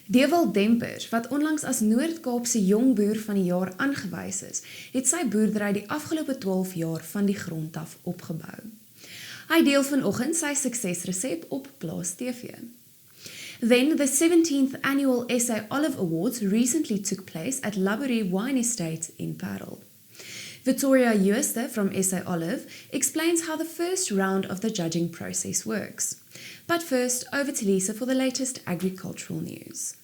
Dewald Dempers, wat onlangs as Noord-Kaap se Jongboer van die Jaar aangewys is, het sy boerdery die afgelope 12 jaar van die grond af opgebou. Hy deel vanoggend sy suksesresep op Plaas TV. Then, the 17th annual SA Olive Awards recently took place at Laborie Wine Estate in Paarl. Vittoria Jooste from SA Olive explains how the first round of the judging process works. But first, over to Lisa for the latest agricultural news.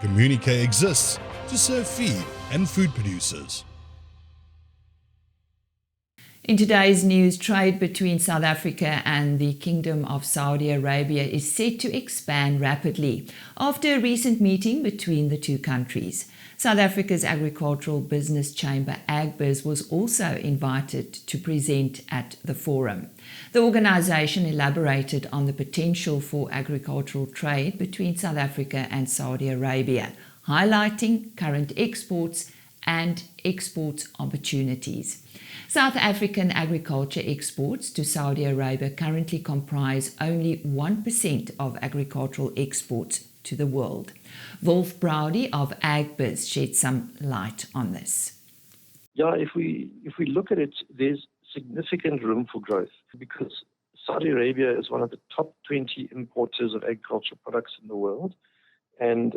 Communique exists to serve feed and food producers. In today's news, trade between South Africa and the Kingdom of Saudi Arabia is set to expand rapidly after a recent meeting between the two countries. South Africa's Agricultural Business Chamber, AgBiz, was also invited to present at the forum. The organisation elaborated on the potential for agricultural trade between South Africa and Saudi Arabia, highlighting current exports and export opportunities. South African agriculture exports to Saudi Arabia currently comprise only 1% of agricultural exports to the world. Wolf Browdy of AgBiz shed some light on this. Yeah, if we look at it, there's significant room for growth because Saudi Arabia is one of the top 20 importers of agricultural products in the world. And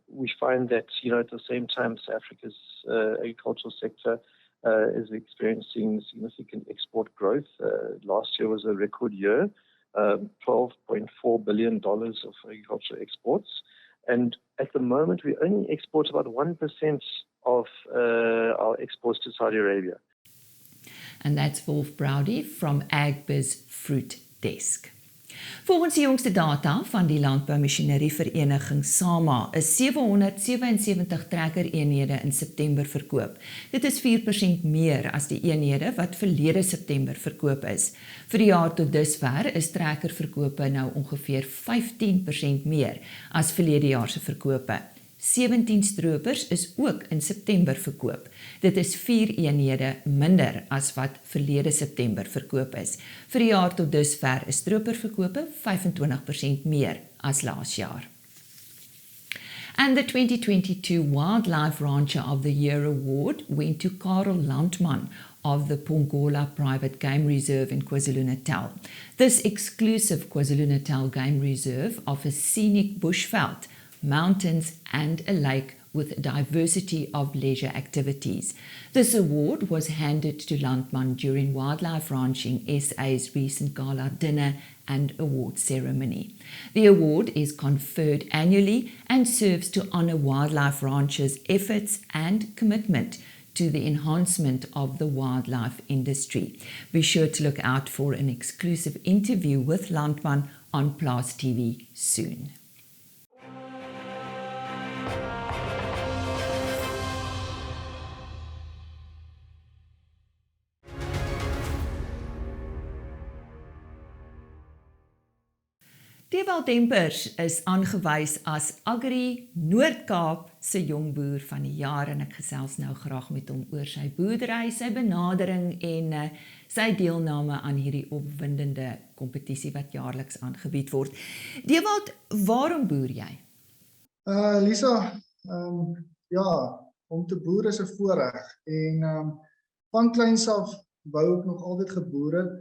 we find that, at the same time, South Africa's agricultural sector is experiencing significant export growth. Last year was a record year, $12.4 billion of agricultural exports. And at the moment, we only export about 1% of our exports to Saudi Arabia. And that's Wolf Browdy from AgBiz Fruit Desk. Volgens die jongste data van die Landboumasjinerievereniging SAMA is 777 trekkereenhede in September verkoop. Dit is 4% meer as die eenhede wat verlede September verkoop is. Vir die jaar tot dusver is trekkerverkope nou ongeveer 15% meer as verlede jaar se verkope. 17 stroopers is ook in September verkoop. Dit is 4 eenhede minder as wat verlede September verkoop is. Vir die jaar tot dusver is stroperverkope 25% meer as laas jaar. And the 2022 Wildlife Rancher of the Year award went to Karel Landman of the Pongola Private Game Reserve in KwaZulu-Natal. This exclusive KwaZulu-Natal Game Reserve offers scenic bushveld, mountains and a lake with a diversity of leisure activities. This award was handed to Landman during Wildlife Ranching SA's recent gala dinner and award ceremony. The award is conferred annually and serves to honour wildlife ranchers' efforts and commitment to the enhancement of the wildlife industry. Be sure to look out for an exclusive interview with Landman on Plaas TV soon. Dewald Dempers is aangewys as Noord-Kaap se Jongboer van die Jaar en ek gesels nou graag met hom oor sy boerdery, sy benadering en sy deelname aan hierdie opwindende kompetisie wat jaarliks aangebied word. Dewald, waarom boer jy? Lisa, ja, om te boer is 'n voorreg en van kleins af wou ek nog altyd geboer het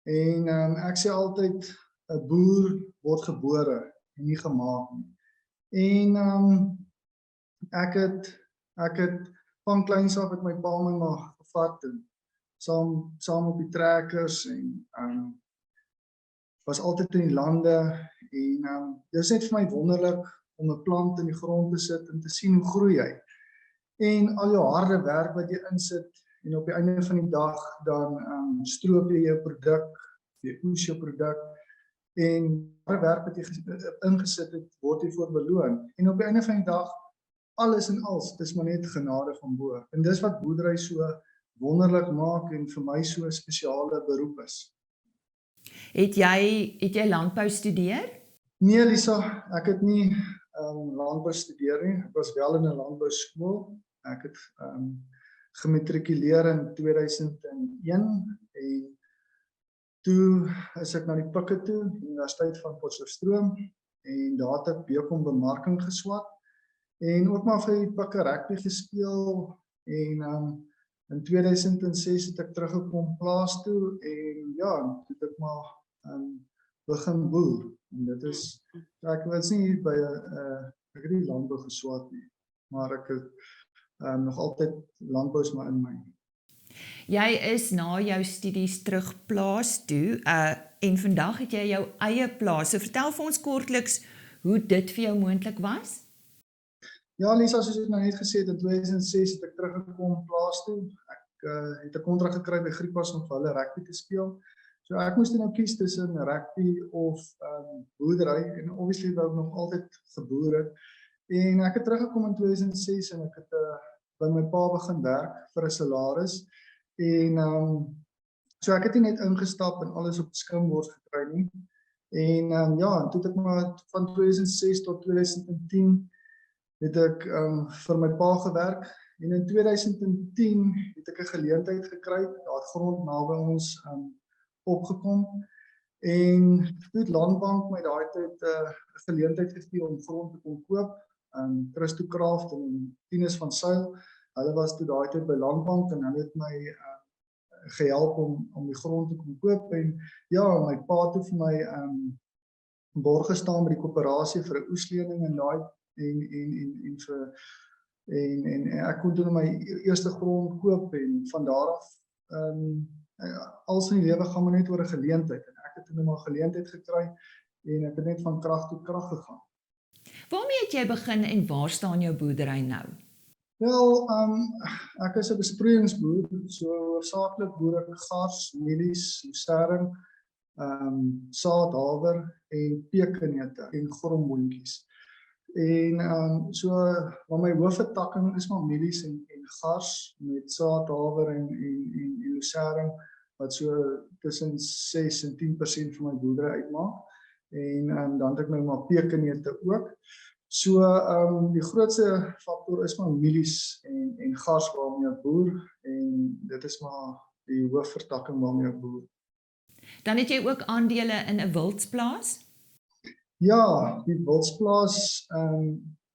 en ek sê altyd 'n boer word gebore en nie gemaak nie. En ek het van kleins af met my pa en my ma gevat en saam op die trekkers en was altyd in die lande en dit is net vir my wonderlik om 'n plant in die grond te sit en te sien hoe groei hy. En al jou harde werk wat jy insit en op die einde van die dag dan stroop jy jou produk, jy oes jou produk en baie werk wat jy ingesit het, word hiervoor beloon. En op die einde van die dag, alles en als, dis maar net genade van bo. En dis wat boerdery so wonderlik maak en vir my so 'n spesiale beroep is. Het jy landbou studeer? Nee, Lisa, ek het nie landbou studeer nie. Ek was wel in 'n landbouskool. Ek het gematrikuleer in 2001 en toe is ek na die Pikke toe, Universiteit van Potchefstroom, en daar het ek BCom bemarking geswat en ook maar vir die Pikke rugby gespeel en in 2006 het ek teruggekom Plaas toe en ja, toe het ek maar begin boer. En dit is, ek was nie by ek het nie landbou geswat nie, maar ek het nog altyd landbou is maar in my. Jy is na jou studies terug Plaas toe en vandag het jy jou eie plaas. So vertel vir ons kortliks hoe dit vir jou moontlik was? Ja, Lisa, soos ek nou net gesê het, in 2006 het ek teruggekom Plaas toe. Ek het 'n kontrak gekry by Griekwas om vir hulle rugby te speel. So ek moes nou kies tussen rugby of boerdery en obviously wou ek nog altyd geboer het. En ek het teruggekom in 2006 en ek het by my pa begin werk vir 'n salaris. En so ek het nie net ingestap en alles op skimboord gekry nie. En ja, toe het ek maar van 2006 tot 2010 het ek vir my pa gewerk. En in 2010 het ek 'n geleentheid gekry, daar het grond naby ons opgekom. En toe het Landbank my daai tyd 'n geleentheid gegee om grond te kon koop. Christo Kraft en Tinus van Sail, hulle was toe daai tyd by Landbank en hulle het my gehelp om die grond te kon koop. En ja, my pa het toe vir my borg gestaan by die koöperasie vir 'n oeslening en daai en ek kon toe my eerste grond koop en van daar af als in die lewe gaan maar net oor 'n geleentheid en ek het toe maar 'n geleentheid gekry en ek het net van krag tot krag gegaan. Waarmee het jy begin en waar staan jou boerdery nou? Wel, ek is 'n besproeiingsboer, so hoofsaaklik boer ek gars, mielies, lucerne, saad, haver en pekenneute en groenboontjies. En so maar my hoofvertakking is maar mielies en gars met saad, haver en lucerne wat so tussen 6 en 10% van my boerdery uitmaak. En dan het ek nou maar pekenneute ook. So die grootste faktor is maar mielies en gars waarmee ek boer en dit is maar die hoofvertakking waarmee ek boer. Dan het jy ook aandele in 'n wildsplaas? Ja, die wildsplaas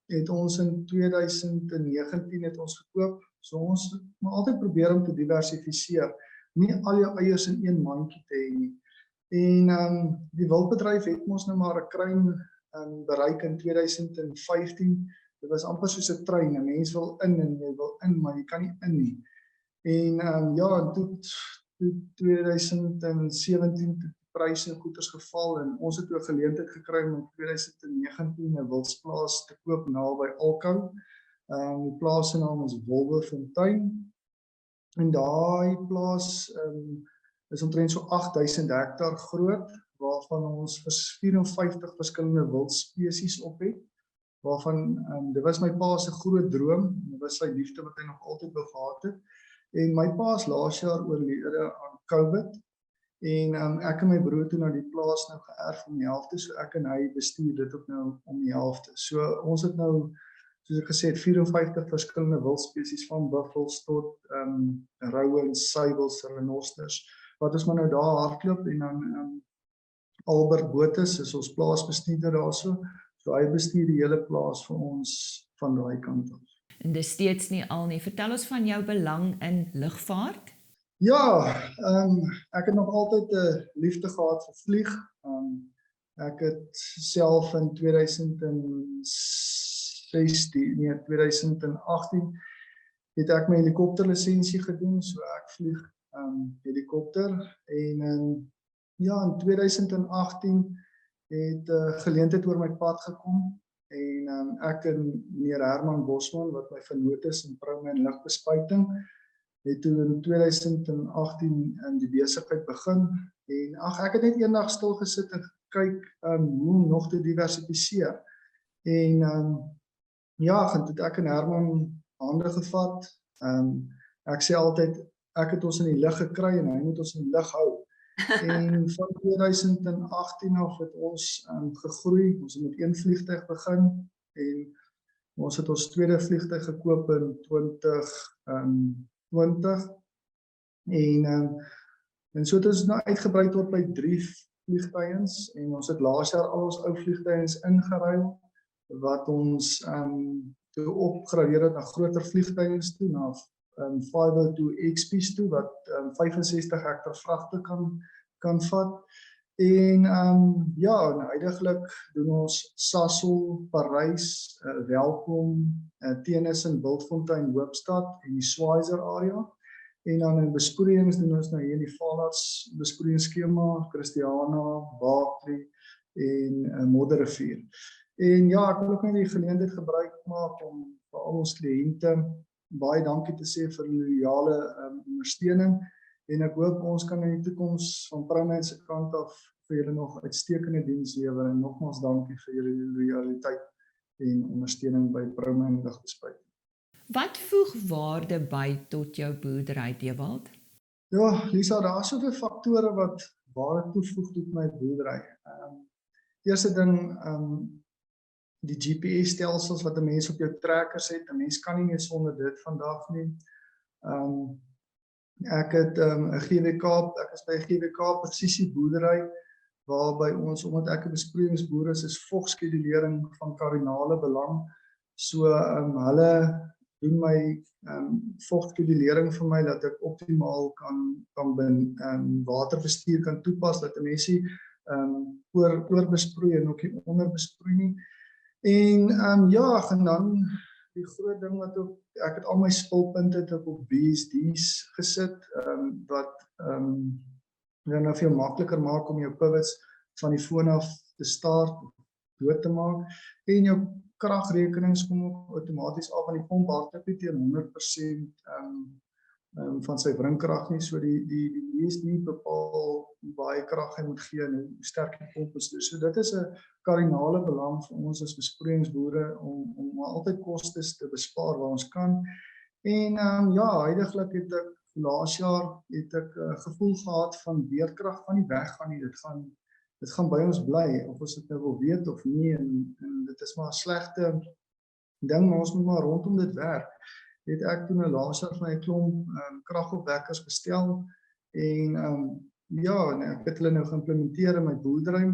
het ons in 2019 het ons gekoop. So ons moet altyd probeer om te diversifiseer, nie al jou eiers in een mandjie te hê nie. En die wildbedryf het ons nou maar 'n kruin bereik in 2015. Dit was amper soos 'n trein, 'n mens wil in en jy wil in, maar jy kan nie in nie. En ja, toe 2017 het die pryse goeders geval en ons het 'n geleentheid gekry om in 2019 'n wildsplaas te koop naby Alkou. Die plaas se naam is Wolwefontein. En daai plaas is omtrent so 8000 hektaar groot, waarvan ons 54 verskillende wildspesies op het, waarvan dit was my pa se groot droom, dit was sy liefde wat hy nog altyd wou gehad het. En my pa is laas jaar oorlede aan COVID, en ek en my broer toe na die plaas nou geërf om die helfte, so ek en hy bestuur dit ook nou om die helfte. So ons het nou, soos ek gesê het, 54 verskillende wildspesies van buffels tot rouens, suiwels, renosters, wat ons maar nou daar hardloop en dan Albert Botes is ons plaasbestuurder daarso, so hy bestuur die hele plaas vir ons van daai kant af. En dis steeds nie al nie. Vertel ons van jou belang in lugvaart. Ja, ek het nog altyd 'n liefde gehad vir vlieg. Ek het self in 2018 het ek my helikopterlisensie gedoen, so ek vlieg helikopter en ja, in 2018 het 'n geleentheid oor my pad gekom en ek en meneer Herman Bosman wat my vernoot is in proume en lugbespuiting het toe in 2018 in die besigheid begin en ek het net eendag stil gesit en kyk hoe om nog te diversifiseer. En ja, het ek en Herman hande gevat. Ek sê altyd, ek het ons in die lig gekry en hy moet ons in die lig hou. En van 2018 af het ons gegroei. Ons het met 1 vliegtuig begin en ons het ons tweede vliegtuig gekoop in 2020 en so het ons nou uitgebrei tot by 3 vliegtuigens en ons het laas jaar al ons ou vliegtuigens ingeruil wat ons toe opgradeer het na groter vliegtuigens toe, na 502 XP's toe wat 65 hektar vragte kan vat. En ja, nou huidiglik doen ons Sasol, Parys, Welkom, Tennis in Wildfontein, Hoopstad en die Schweizer area. En dan in besproeiings doen ons nou hier in die Valas besproeiingsskema, Christiana, Baaklie en Modderrivier. En ja, ek wil ook net die geleentheid gebruik maak om vir al ons kliënte baie dankie te sê vir die loyale ondersteuning. En ek hoop ons kan in die toekoms van Promen se kant af vir julle nog uitstekende diens lewer en nogmaals dankie vir julle loyaliteit en ondersteuning by Promen Ligbespuiting. Wat voeg waarde by tot jou boerdery, Dewald? Ja, Lisa, daar is soveel faktore wat waarde toevoeg tot my boerdery. Eerste ding, die GPS-stelsels wat 'n mens op jou trekkers het. 'n Mens kan nie meer sonder dit vandag nie. Ek het 'n GWK, ek is by 'n GWK presisie boerdery waarby ons, omdat ek 'n besproeiingsboer is vogskedulering van kardinale belang. So hulle doen my vogskedulering vir my dat ek optimaal kan waterbestuur kan toepas, dat 'n mensie oorbesproei en ook nie onderbesproei nie. En ja, en dan die groot ding wat ook, ek het al my spulpunte het ek op BSD's gesit, wat nou veel makliker maak om jou pivots van die foon af te start, dood te maak, en jou kragrekenings kom ook outomaties af, want die pomp hardloop nie teen 100% van sy wringkrag nie, so die BSD bepaal hoe baie krag hy moet gee en hoe sterk die pomp is. So dit is 'n kardinale belang vir ons as besproeiingsboere om altyd kostes te bespaar waar ons kan. En ja, huidiglik het ek laas jaar gevoel gehad van beerdkrag van nie weggaan nie. Dit gaan by ons bly, of ons dit nou wil weet of nie, en dit is maar 'n slegte ding, maar ons moet maar rondom dit werk. Het ek toen laas jaar van 'n klomp kragopwekkers bestel, en ja, en ek het hulle nou geïmplementeer in my boerdery,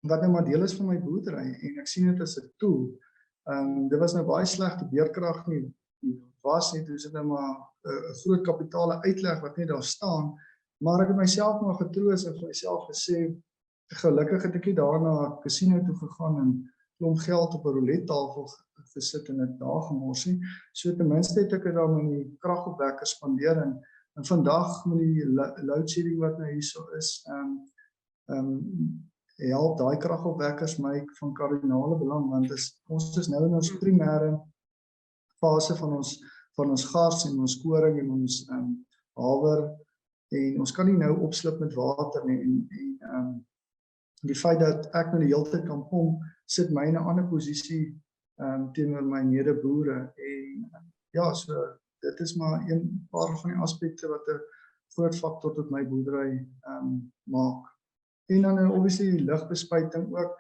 wat nou maar deel is van my boerdery, en ek sien dit as 'n tool. Dit was nou baie slegte beerdkrag nie, toe is dit nou maar 'n groot kapitale uitleg wat net daar staan, maar ek het myself maar getroos en vir myself gesê, gelukkig het ek nie daarna casino toe gegaan en klomp geld op 'n roulette tafel gesit en dit daar gemors nie. So ten minste het ek dit dan in die kragopwekker spandeer, en vandag met die loadshedding wat nou hierso is, help daai kragopwekkers my van kardinale belang, want ons is nou in ons primêre fase van ons gars en ons koring en ons haver, en ons kan nie nou opslip met water nie, en die feit dat ek nou die hele tyd kan pomp, sit my in 'n ander posisie teenoor my medeboere, en ja, so dit is maar een paar van die aspekte wat 'n groot faktor tot my boerdery maak. En dan obviously die ligbespuiting ook.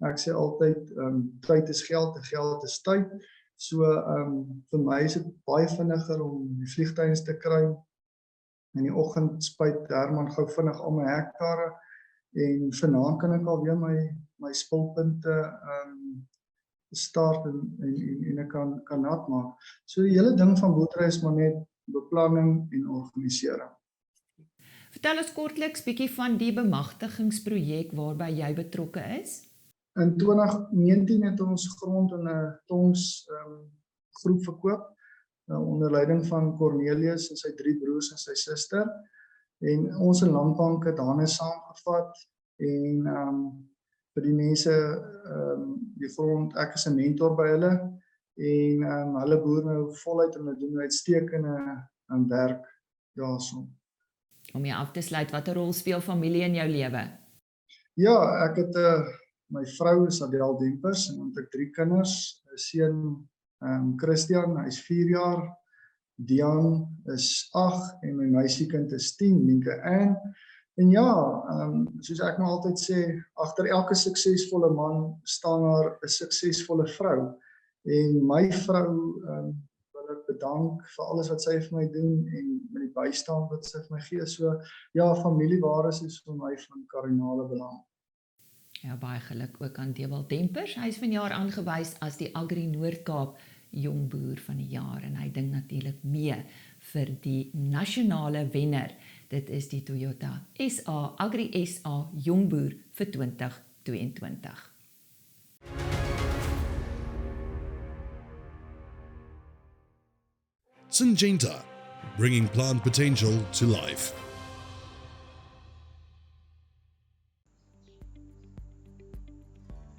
Ek sê altyd, tyd is geld en geld is tyd. So vir my is dit baie vinniger om die vliegtuigs te kry. In die oggend spuit Herman gou vinnig al my hektare, en vanaand kan ek alweer my spulpunte start en ek kan nat maak. So die hele ding van boerdery is maar net beplanning en organisering. Vertel ons kortliks bietjie van die bemagtigingsprojek waarby jy betrokke is. In 2019 het ons grond in 'n Tongs groep verkoop, onder leiding van Cornelius en sy 3 broers en sy suster. En ons in Landbank het daarin saamgevat, en vir die mense die grond, ek is 'n mentor by hulle, en hulle boer nou voluit en hulle doen uitstekende werk daarso. Om jy af te sluit, watter rol speel familie in jou lewe? Ja, ek het my vrou is Dewald Dempers en ek 3 kinders, 'n seun Christian, hy's 4 jaar, Dian is 8 en my meisiekind is 10, Lienke Ann. En ja, soos ek maar altyd sê, agter elke suksesvolle man staan daar 'n suksesvolle vrou. En my vrou wil ek bedank vir alles wat sy vir my doen en met die bystand wat sy vir my gee. So ja, familiewaardes is vir my van kardinale belang. Ja, baie geluk ook aan Dewald Dempers. Hy is vanjaar aangewys as die Agri Noord-Kaap Jongboer van die jaar en hy ding natuurlik mee vir die nasionale wenner. Dit is die Toyota SA Agri SA Jongboer vir 2022. Syngenta, bringing plant potential to life.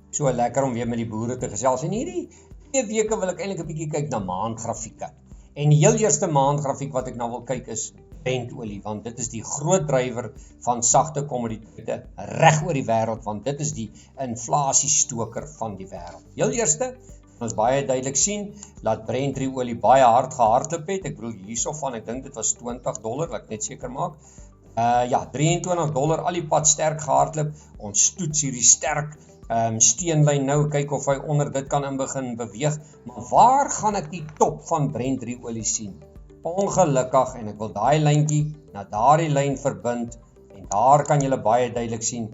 So lekker om weer met die boere te gesels. En hierdie 2 weke wil ek eintlik 'n bietjie kyk na maandgrafieke. En die heel eerste maandgrafiek wat ek nou wil kyk is Brentolie, want dit is die groot drywer van sagte kommoditeite reg oor die wêreld, want dit is die inflasiestoker van die wêreld. Heel eerste, ons baie duidelik sien dat Brentolie baie hard gehardloop het. Ek bedoel hiersovan, ek dink dit was $20, wat ek net seker maak. Ja, $23 al die pad sterk gehardloop. Ons toets hierdie sterk steenlyn nou, kyk of hy onder dit kan begin beweeg. Maar waar gaan ek die top van Brentolie sien? Ongelukkig, en ek wil daai lyntjie na daardie lyn verbind, en daar kan julle baie duidelik sien,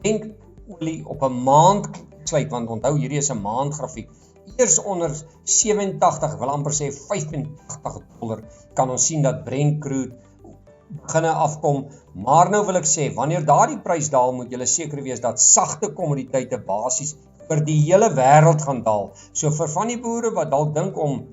Brentolie op 'n maand sluit, want onthou hierdie is 'n maandgrafiek, eers onder 87, wil amper sê $85, kan ons sien dat Brent crude beginne afkom, maar nou wil ek sê, wanneer daardie prys daal, moet julle seker wees dat sagte kommoditeite basies vir die hele wêreld gaan daal. So vir van die boere wat dalk dink om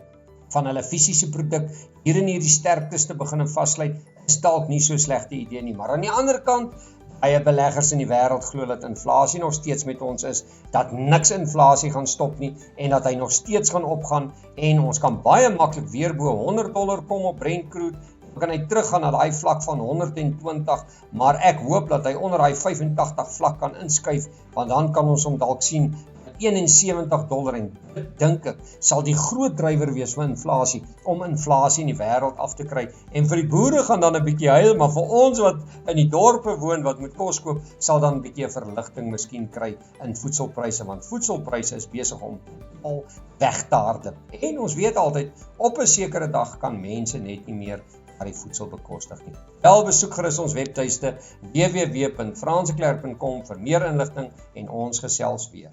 van hulle fisiese produk hier in hierdie sterktes te begin vasluit, is dalk nie so slegte idee nie. Maar aan die ander kant, baie beleggers in die wêreld glo dat inflasie nog steeds met ons is, dat niks inflasie gaan stop nie en dat hy nog steeds gaan opgaan en ons kan baie maklik weer bo $100 kom op Brent crude. Dan kan hy teruggaan na daai vlak van 120, maar ek hoop dat hy onder daai 85 vlak kan inskuif, want dan kan ons hom dalk sien $71 en dit dink ek sal die groot drywer wees vir inflasie, om inflasie in die wêreld af te kry. En vir die boere gaan dan 'n bietjie huil, maar vir ons wat in die dorpe woon, wat moet kos koop, sal dan 'n bietjie 'n verligting miskien kry in voedselpryse, want voedselpryse is besig om al weg te hardloop. En ons weet altyd, op 'n sekere dag kan mense net nie meer die voedsel bekostig nie. Wel, besoek gerus ons webtuiste www.franseklerk.com vir meer inligting en ons gesels weer.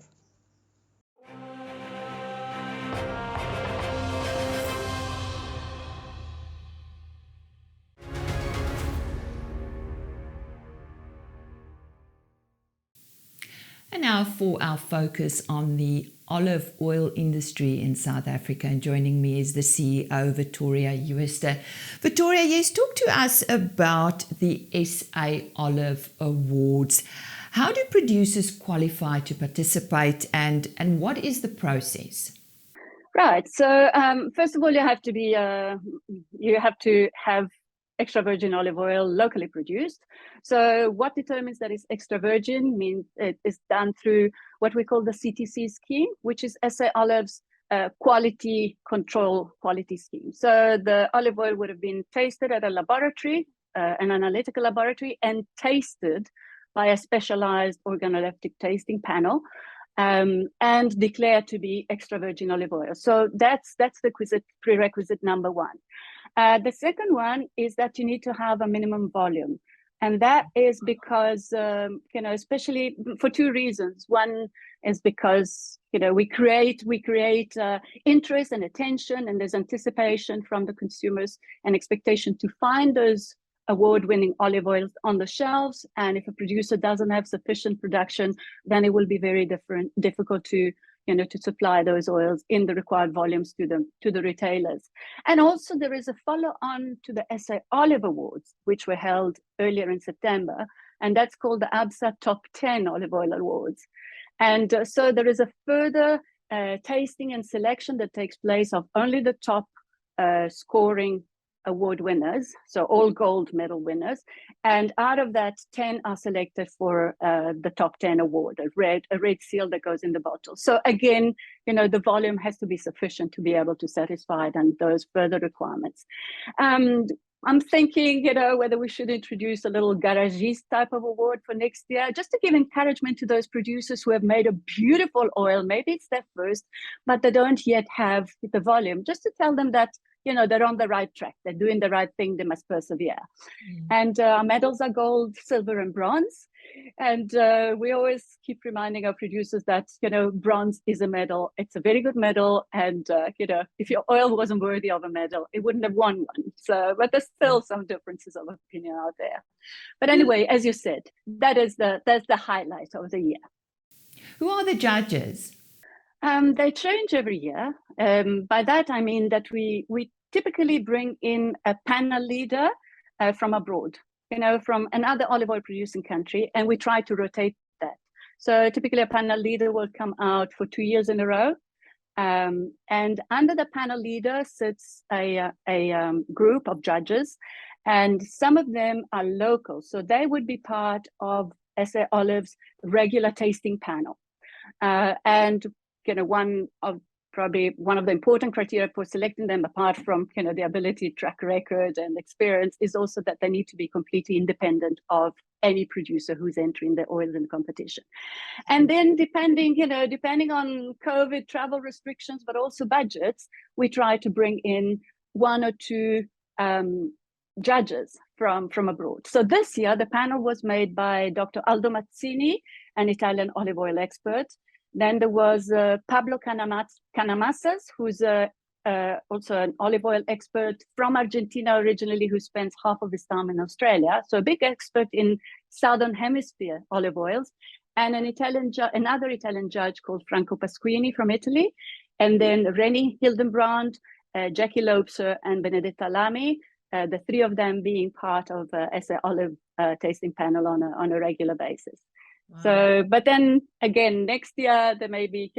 And now for our focus on the olive oil industry in South Africa. And joining me is the CEO, Vittoria Jooste. Vittoria, yes, talk to us about the SA Olive Awards. How do producers qualify to participate and what is the process? Right. So first of all, you have to have extra virgin olive oil locally produced. So what determines that it's extra virgin means it is done through what we call the CTC scheme, which is SA Olive's quality control quality scheme. So the olive oil would have been tasted at a laboratory, an analytical laboratory, and tasted by a specialized organoleptic tasting panel, and declared to be extra virgin olive oil. So that's the prerequisite number one. The second one is that you need to have a minimum volume. And that is because, especially for two reasons. One is because, we create interest and attention, and there's anticipation from the consumers and expectation to find those award-winning olive oils on the shelves. And if a producer doesn't have sufficient production, then it will be very difficult to supply those oils in the required volumes to the retailers. And also there is a follow-on to the SA Olive Awards, which were held earlier in September, and that's called the ABSA Top 10 Olive Oil Awards. And so there is a further tasting and selection that takes place of only the top scoring award winners, so all gold medal winners, and out of that, 10 are selected for the top 10 award, a red seal that goes in the bottle. So again, the volume has to be sufficient to be able to satisfy those further requirements. I'm thinking, whether we should introduce a little garagiste type of award for next year, just to give encouragement to those producers who have made a beautiful oil. Maybe it's their first, but they don't yet have the volume, just to tell them that, they're on the right track. They're doing the right thing. They must persevere. And our medals are gold, silver, and bronze. And we always keep reminding our producers that, bronze is a medal. It's a very good medal. And, if your oil wasn't worthy of a medal, it wouldn't have won one. So, but there's still some differences of opinion out there. But anyway, as you said, that's the highlight of the year. Who are the judges? They change every year. By that, I mean that we typically bring in a panel leader from abroad, from another olive oil producing country, and we try to rotate that. So typically a panel leader will come out for 2 years in a row. And under the panel leader sits a group of judges, and some of them are local. So they would be part of SA Olive's regular tasting panel. And one of the important criteria for selecting them, apart from the ability, track record, and experience, is also that they need to be completely independent of any producer who's entering the oil in competition. And then depending on COVID travel restrictions, but also budgets, we try to bring in 1 or 2 judges from abroad. So this year, the panel was made by Dr. Aldo Mazzini, an Italian olive oil expert. Then there was Pablo Canamassas, who's also an olive oil expert from Argentina originally, who spends half of his time in Australia. So a big expert in Southern Hemisphere olive oils. And another Italian judge called Franco Pasquini from Italy. And then Rennie Hildenbrand, Jackie Lobser, and Benedetta Lamy, the 3 of them being part of SA Olive tasting panel on a regular basis. Wow. So, but then again, next year there may be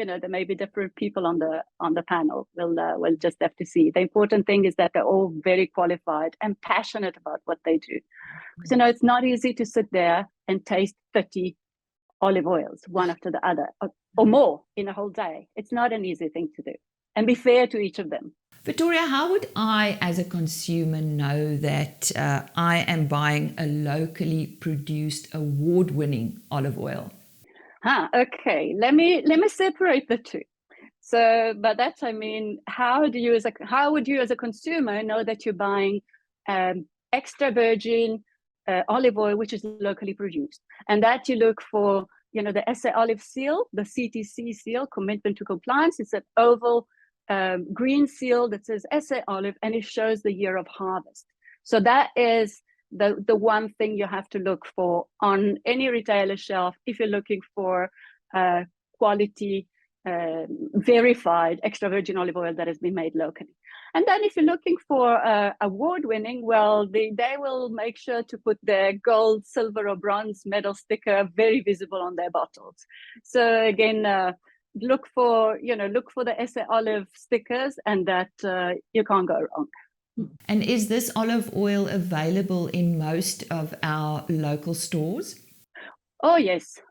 different people on the panel. We'll just have to see. The important thing is that they're all very qualified and passionate about what they do. Because it's not easy to sit there and taste 30 olive oils one after the other, or more in a whole day. It's not an easy thing to do, and be fair to each of them. Victoria, how would I, as a consumer, know that I am buying a locally produced, award-winning olive oil? Okay. Let me separate the two. So, by that I mean, how would you as a consumer know that you're buying extra virgin olive oil which is locally produced? And that you look for, the SA Olive seal, the CTC seal, commitment to compliance. It's an oval green seal that says SA Olive, and it shows the year of harvest. So that is the one thing you have to look for on any retailer shelf if you're looking for quality verified extra virgin olive oil that has been made locally. And then if you're looking for award-winning, well, they will make sure to put their gold, silver, or bronze medal sticker very visible on their bottles. So again, look for the SA Olive stickers, and that you can't go wrong. And is this olive oil available in most of our local stores? Oh yes,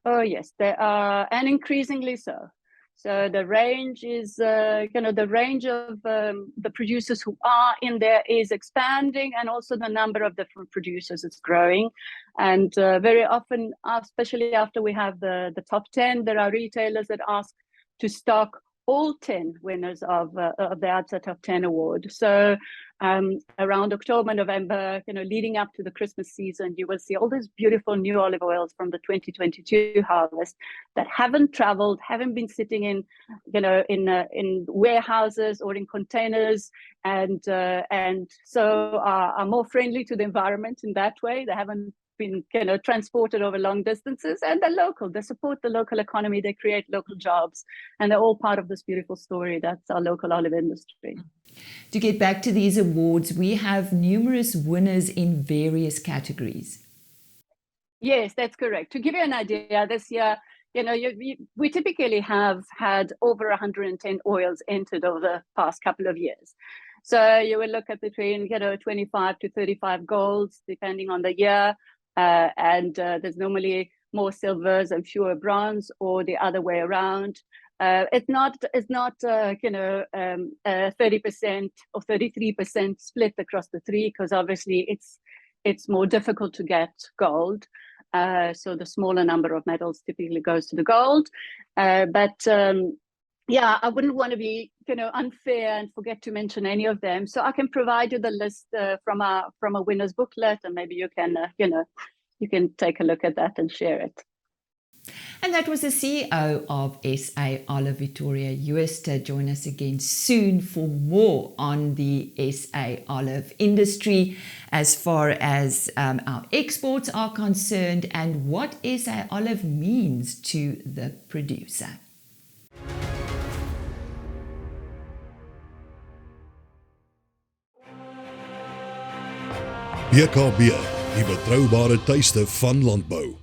they are, and increasingly so. So the range is, the range of the producers who are in there is expanding, and also the number of different producers is growing. And very often, especially after we have the top 10, there are retailers that ask to stock all 10 winners of the ADSA Top 10 Award. So around October, November, leading up to the Christmas season, you will see all these beautiful new olive oils from the 2022 harvest that haven't traveled, haven't been sitting in warehouses or in containers, and so are more friendly to the environment in that way. They haven't been transported over long distances, and they're local. They support the local economy. They create local jobs, and they're all part of this beautiful story that's our local olive industry. To get back to these awards, we have numerous winners in various categories. Yes, that's correct. To give you an idea, this year, we typically have had over 110 oils entered over the past couple of years. So you will look at between 25 to 35 golds depending on the year, and there's normally more silvers and fewer bronze, or the other way around. It's not 30% or 33% split across the three, because obviously it's more difficult to get gold. So the smaller number of medals typically goes to the gold. Yeah, I wouldn't want to be unfair and forget to mention any of them. So I can provide you the list from a winner's booklet, and maybe you can you can take a look at that and share it. And that was the CEO of SA Olive, Vittoria Jooste. Join us again soon for more on the SA olive industry as far as our exports are concerned and what SA olive means to the producer. BKB, die betroubare tuiste van landbou.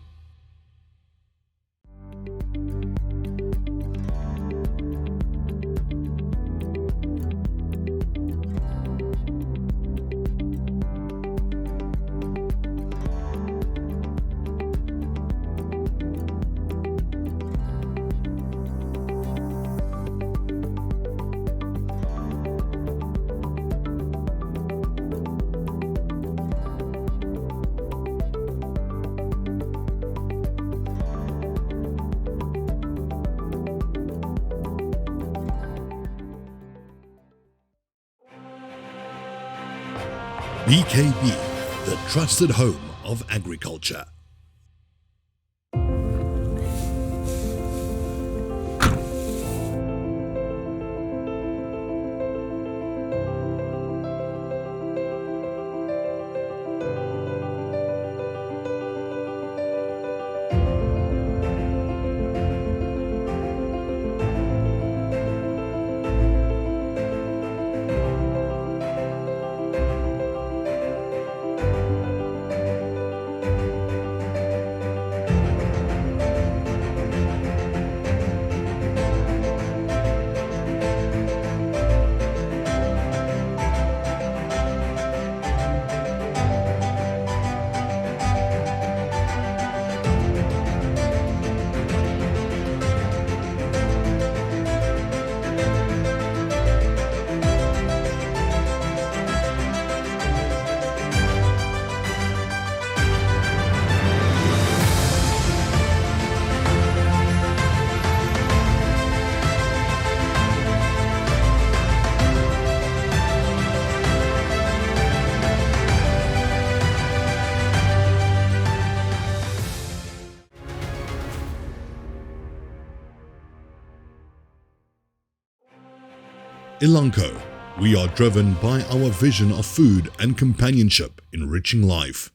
BKB, the trusted home of agriculture. Elanco, we are driven by our vision of food and companionship enriching life.